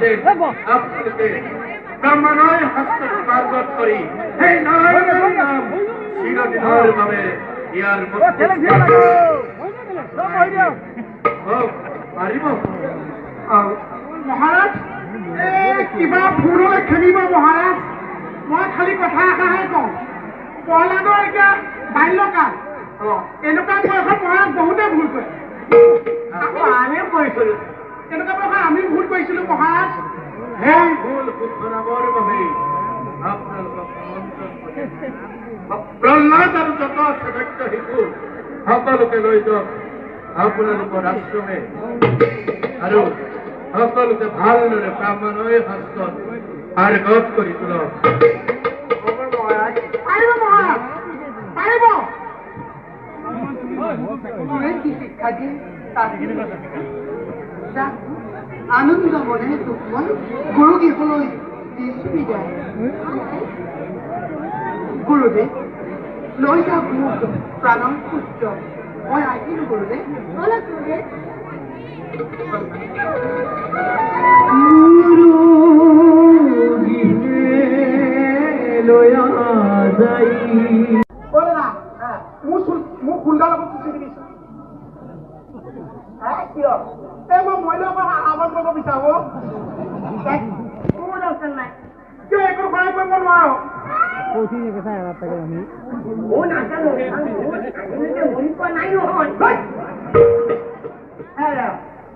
যে আপনাকে ব্ৰহ্মানয় হস্ত মাৰ্গত কৰি সেই নাৰায়ণেৰ নাম চিৰদিনেৰ ভাবে ইয়াৰ পাৰিব মহাৰাজ কিবা ফুৰো খেলিব মহাৰাজ মই খালি কথা এষাৰহে কওঁ প্ৰহ্লাদৰ এতিয়া বাল্যকাল এনেকুৱা বয়সত মহাৰাজ বহুতে ভুল কৰে আমিও কৰিছিলো এনেকুৱা বয়সত আমি ভুল কৰিছিলো মহাৰাজ সেই ভুল শুধৰাবৰ বাবে আপোনালোকক প্ৰহ্লাদ আৰু যত সেৱক্য শিশু সকলোকে লৈ যাওক আপোনালোকৰ আশ্ৰমে আৰু সকলোকে ভালদৰে ব্ৰাহ্মণৰ হস্তত আৰ্গত কৰি তোলক পাৰিব মহাৰাজ পাৰিব কি শিক্ষা দিয়ে আনন্দ মনে তোক মই গুৰুগৃহলৈ দিছো বিদায় গুৰুদেৱ লৈ যাওক মোক প্ৰাণৰ পুত্ৰ মই আহিলো গুৰুদেৱ মোক সুন্দৰ লগত চুচি দিছো কিয় এই মই মহিলা আৱদ্ধ কৰিব বিচাৰো কোনো দৰকাৰ নাই কিয় একো সহায় কৰিব নোৱাৰো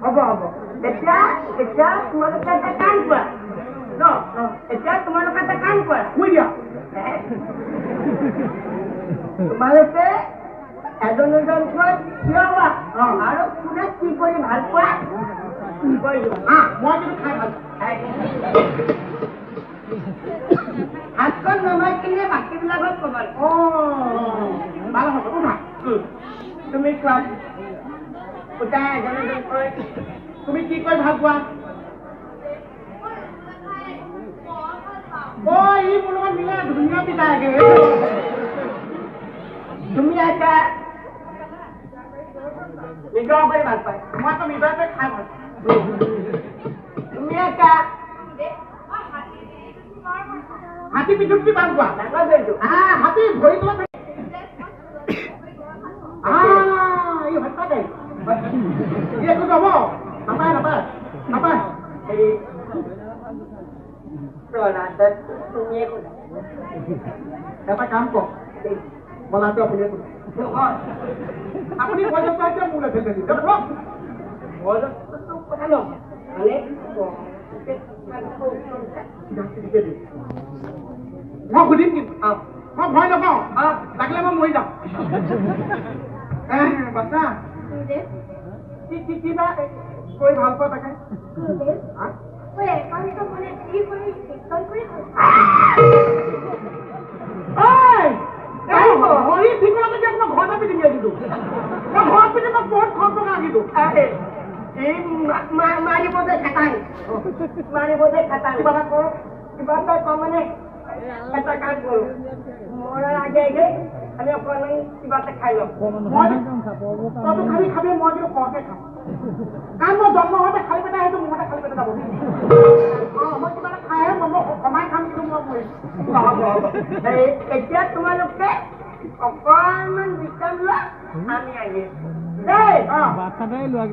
হ'ব হ'ব এতিয়া তোমালোকে এটা কাম কৰা এতিয়া তোমালোকে এটা কাম কৰা শুই দিয়া তোমালোকে এজন এজনকৈ থিয় হোৱা আৰু কোনে কি কৰি ভাল পোৱা মই কিন্তু খাই ভাল হাতখন নমাই কিনে বাকীবিলাকক ক'বা ভাল হ'ব উঠা তুমি কোৱা উঠা এজন এজনকৈ তুমি কি কৰি ভাল পোৱা ই মোৰ লগত মিলে ধুনীয়া পিতাকে তুমি এটা নিজৰ কৰি ভাল পায় মইতো নিজকে খাই ভাল তুমি এটা হাতী পিঠুকি ভাল পোৱা হাতী ভৰি তোলা এই হত্যা দেই একো যাব নাপায় নাপায় নাপায় হেৰি এটা কাম কৰ বলাটো আপুনি আপুনি পৰ্যন্ত মোৰ লেখে কথা ন মানে মই সুধিম কিন্তু মই ভয় নাপাওঁ লাগিলে মই মৰি যাম বাচ্চা কিবা কৰি ভাল পোৱা তাকে হৰি ঠিকনাতে যে মই ঘৰতে পিন্ধি আহিলো মই ঘৰত পিন্ধি মই বহুত খৰচ টকা আহিলো মাৰিবতে খাটাং কিবা এটা কৰো কিবা এটা কম মানে এটা কাম কৰো মৰাৰ আগে আগে আমি অকণমান কিবা এটা খাই লওঁ তইতো খালি খাবি মই কিন্তু সৰহকে খাম কাৰণ মই জন্ম হওঁতে খালী পেটা সেইটো মোৰ মতে খালী পেটা যাব মই কিবা এটা খাইহে মই কমাই খাম কিন্তু মই মৰিম এতিয়া তোমালোকে অকণমান বিশ্ৰাম লোৱা আমি আহি দেই বাচ্চাটাই লোৱা